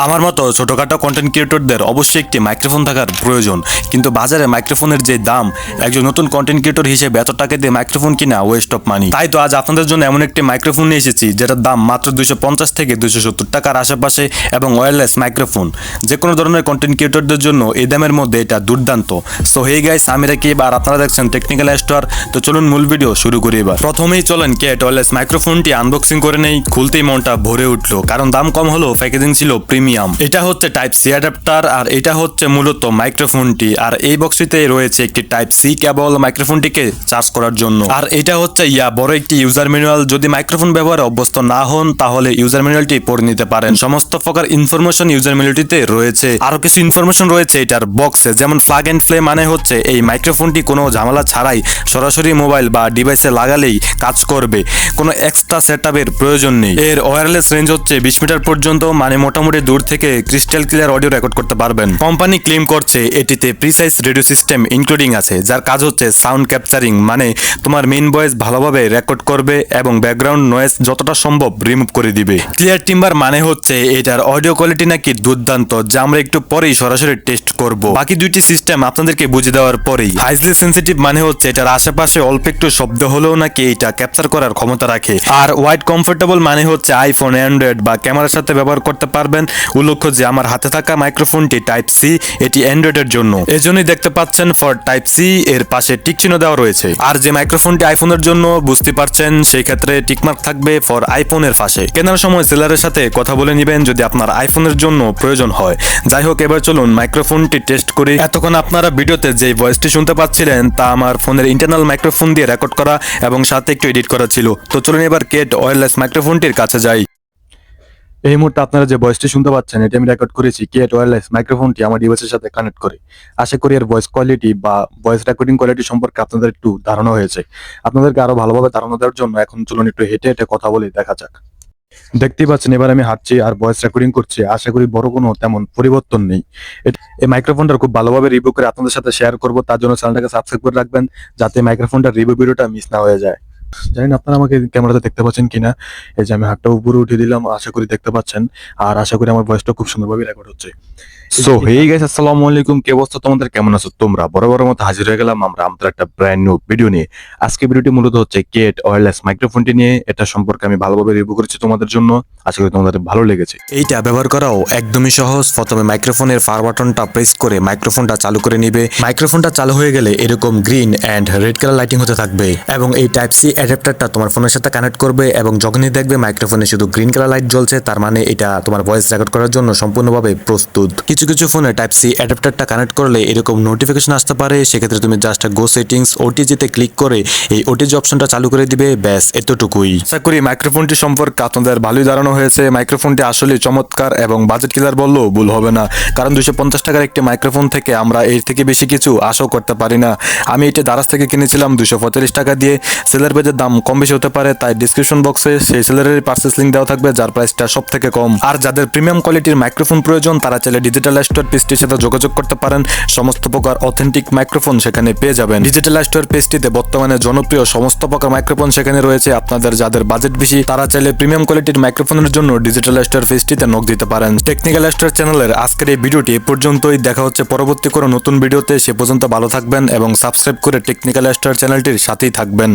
আমার মতো ছোটখাটো কন্টেন্ট ক্রিয়েটরদের অবশ্যই একটি মাইক্রোফোন থাকার প্রয়োজন, কিন্তু বাজারে মাইক্রোফোনের যে দাম, একজন নতুন কন্টেন্ট ক্রিয়েটর হিসেবে এত টাকা দিয়ে মাইক্রোফোন কিনা ওয়েস্ট অফ মানি। তাই তো আজ আপনাদের জন্য এমন একটি মাইক্রোফোন নিয়ে এসেছি যেটার দাম মাত্র 250 থেকে 270 টাকার আশেপাশে এবং ওয়্যারলেস মাইক্রোফোন। যে কোনো ধরনের কন্টেন্ট ক্রিয়েটরদের জন্য এই দামের মধ্যে এটা দুর্দান্ত। সো হে গাইস, আমি রাকিব আর আপনারা দেখছেন টেকনিক্যাল স্টোর। তো চলুন মূল ভিডিও শুরু করি এবার। প্রথমেই চলেন কেট ওয়্যারলেস মাইক্রোফোনটি আনবক্সিং করে নেই। খুলতেই মনটা ভরে উঠলো, কারণ দাম কম হলেও প্যাকেজিং ছিল প্রিমিয়াম। এটা হচ্ছে টাইপ সি অ্যাডাপ্টার আর এটা হচ্ছে মূলত মাইক্রোফোনটি। আর এই বক্সটিতে রয়েছে একটি টাইপ সি কেবল মাইক্রোফোনটিকে চার্জ করার জন্য। আর এটা হচ্ছে বড় একটি ইউজার ম্যানুয়াল। যদি মাইক্রোফোন ব্যবহারে অভ্যস্ত না হন তাহলে ইউজার ম্যানুয়ালটি পড়ে নিতে পারেন। সমস্ত প্রকার ইনফরমেশন ইউজার ম্যানুয়ালটিতে রয়েছে। আরো কিছু ইনফরমেশন রয়েছে এটার বক্সে, যেমন প্লাগ এন্ড প্লে, মানে হচ্ছে এই মাইক্রোফোনটি কোনো ঝামেলা ছাড়াই সরাসরি মোবাইল বা ডিভাইসে লাগালেই কাজ করবে, কোনো এক্সট্রা সেটআপের প্রয়োজন নেই। এর ওয়্যারলেস রেঞ্জ হচ্ছে 20 মিটার পর্যন্ত, মানে মোটামুটি দূর থেকে ক্রিস্টাল ক্লিয়ার অডিও রেকর্ড করতে পারবেন। কোম্পানি ক্লেম করছে এটিতে প্রিসাইজ রেডিও সিস্টেম ইনক্লুডিং আছে, যার কাজ হচ্ছে সাউন্ড ক্যাপচারিং, মানে তোমার মেইন ভয়েস ভালোভাবে রেকর্ড করবে এবং ব্যাকগ্রাউন্ড নয়েজ যতটা সম্ভব রিমুভ করে দিবে। ক্লিয়ার টিম্বার মানে হচ্ছে এটার অডিও কোয়ালিটি নাকি দুর্দান্ত, যা আমরা একটু পরেই সরাসরি টেস্ট করব। বাকি দুইটি সিস্টেম আপনাদেরকে বুঝে দেওয়ার পরেই। হাইলি সেন্সিটিভ মানে হচ্ছে এটার আশেপাশে অল্প একটু শব্দ হলেও নাকি এটা ক্যাপচার করার ক্ষমতা রাখে। আর ওয়াইড কমফোর্টেবল মানে হচ্ছে আইফোন, অ্যান্ড্রয়েড বা ক্যামেরার সাথে ব্যবহার করতে পারবেন। উল্লেখ্য যে আমার হাতে থাকা মাইক্রোফোনটি টাইপ সি, এটি অ্যান্ড্রয়েডের জন্য। এজন্যই দেখতে পাচ্ছেন ফর টাইপ সি এর পাশে টিক চিহ্ন দেওয়া রয়েছে। আর যে মাইক্রোফোনটি আইফোনের জন্য, বুঝতে পারছেন, সেই ক্ষেত্রে টিকমার্ক থাকবে ফর আইফোনের পাশে। কেনার সময় সেলারের সাথে কথা বলে নেবেন যদি আপনার আইফোনের জন্য প্রয়োজন হয়। যাই হোক, এবার চলুন মাইক্রোফোনটি টেস্ট করি। এতক্ষণ আপনারা ভিডিওতে যে ভয়েসটি শুনতে পাচ্ছিলেন তা আমার ফোনের ইন্টারনাল মাইক্রোফোন দিয়ে রেকর্ড করা এবং সাথে একটু এডিট করা ছিল। তো চলুন এবার কেট ওয়্যারলেস মাইক্রোফোনটির কাছে যাই। এই মুহূর্তে আপনারা যে ভয়েসটি শুনতে পাচ্ছেন এটি আমি রেকর্ড করেছি কেট ওয়্যারলেস মাইক্রোফোনটি আমার ডিভাইসের সাথে কানেক্ট করে। আশা করি এর ভয়েস কোয়ালিটি বা ভয়েস রেকর্ডিং কোয়ালিটি সম্পর্কে আপনাদের একটু ধারণা হয়েছে। আপনাদেরকে আরো ভালোভাবে ধারণা দেওয়ার জন্য এখন চলুন একটু হেঁটে হেঁটে কথা বলে দেখা যাক। দেখতেই পাচ্ছেন এবার আমি হাঁটছি আর ভয়েস রেকর্ডিং করছি। আশা করি বড় কোনো তেমন পরিবর্তন নেই। এই মাইক্রোফোনটা খুব ভালোভাবে রিভিউ করে আপনাদের সাথে শেয়ার করব, তার জন্য চ্যানেলটাকে সাবস্ক্রাইব করে রাখবেন যাতে মাইক্রোফোনটার রিভিউ ভিডিওটা মিস না হয়ে যায়। জানি না আপনারা আমাকে ক্যামেরাতে দেখতে পাচ্ছেন কিনা। এই যে আমি হাতটা উপরে উঠিয়ে দিলাম, আশা করি দেখতে পাচ্ছেন। আর আশা করি আমার ভয়েসটা খুব সুন্দরভাবে রেকর্ড হচ্ছে। সো হেই গাইস, আসসালামু আলাইকুম। কি অবস্থা তোমাদের, কেমন আছো তোমরা? বড় মতো হাজির হয়ে গেলাম আমরা আমাদের একটা ব্র্যান্ড নিউ ভিডিও নিয়ে। আজকে ভিডিওটি মূলত হচ্ছে কেট ওয়্যারলেস মাইক্রোফোনটি নিয়ে। এটা সম্পর্কে আমি ভালোভাবে রিভিউ করেছি তোমাদের জন্য, আশা করি তোমাদের ভালো লেগেছে। এইটা ব্যবহার করাও একদমই সহজ। প্রথমে মাইক্রোফোনের পাওয়ার বাটনটা প্রেস করে মাইক্রোফোনটা চালু করে নিবে। মাইক্রোফোনটা চালু হয়ে গেলে এরকম green and red colour lighting হতে থাকবে এবং এই টাইপ সি অ্যাডাপ্টারটা তোমার ফোনের সাথে কানেক্ট করবে এবং যখনই দেখবে মাইক্রোফোনে শুধু গ্রিন কালার লাইট জ্বলছে, তার মানে এটা তোমার ভয়েস রেকর্ড করার জন্য সম্পূর্ণভাবে প্রস্তুত। কিছু ফোনে টাইপ সি অ্যাডাপ্টারটা কানেক্ট করলে এরকম নোটিফিকেশন আসতে পারে। সেক্ষেত্রে তুমি জাস্ট গো সেটিংস ওটিজিতে ক্লিক করে এই ওটিজি অপশনটা চালু করে দিবে, ব্যাস এতটুকুই। আশা করি মাইক্রোফোনটি সম্পর্কে আপনাদের ভালোই ধারণা হয়েছে। মাইক্রোফোনটি আসলে চমৎকার এবং বাজেট কিলার বললেও ভুল হবে না, কারণ 250 টাকার একটি মাইক্রোফোন থেকে আমরা এর থেকে বেশি কিছু আশাও করতে পারি না। আমি এটি দারাজ থেকে কিনেছিলাম 245 টাকা দিয়ে। সেলার পেজের দাম কম বেশি হতে পারে, তাই ডিসক্রিপশন বক্সে সেই সেলারের পারচেস লিঙ্ক দেওয়া থাকবে, যার প্রাইসটা সব থেকে কম। আর যাদের প্রিমিয়াম কোয়ালিটির মাইক্রোফোন প্রয়োজন তারা চাইলে ডিজিটাল স্টোর পেজটির সাথে যোগাযোগ করতে পারেন। সমস্ত প্রকার অথেন্টিক মাইক্রোফোন সেখানে পেয়ে যাবেন। ডিজিটাল স্টোর পেজটিতে বর্তমানে জনপ্রিয় সমস্ত প্রকার মাইক্রোফোন সেখানে রয়েছে। আপনাদের যাদের বাজেট বেশি তারা চাইলে প্রিমিয়াম কোয়ালিটির মাইক্রোফোনের জন্য ডিজিটাল স্টোর পেজটিতে নক দিতে পারেন। টেকনিক্যাল স্টোর চ্যানেলের আজকের এই ভিডিওটি এ পর্যন্তই। দেখা হচ্ছে পরবর্তী কোনো নতুন ভিডিওতে। সে পর্যন্ত ভালো থাকবেন এবং সাবস্ক্রাইব করে টেকনিক্যাল স্টোর চ্যানেলটির সাথেই থাকবেন।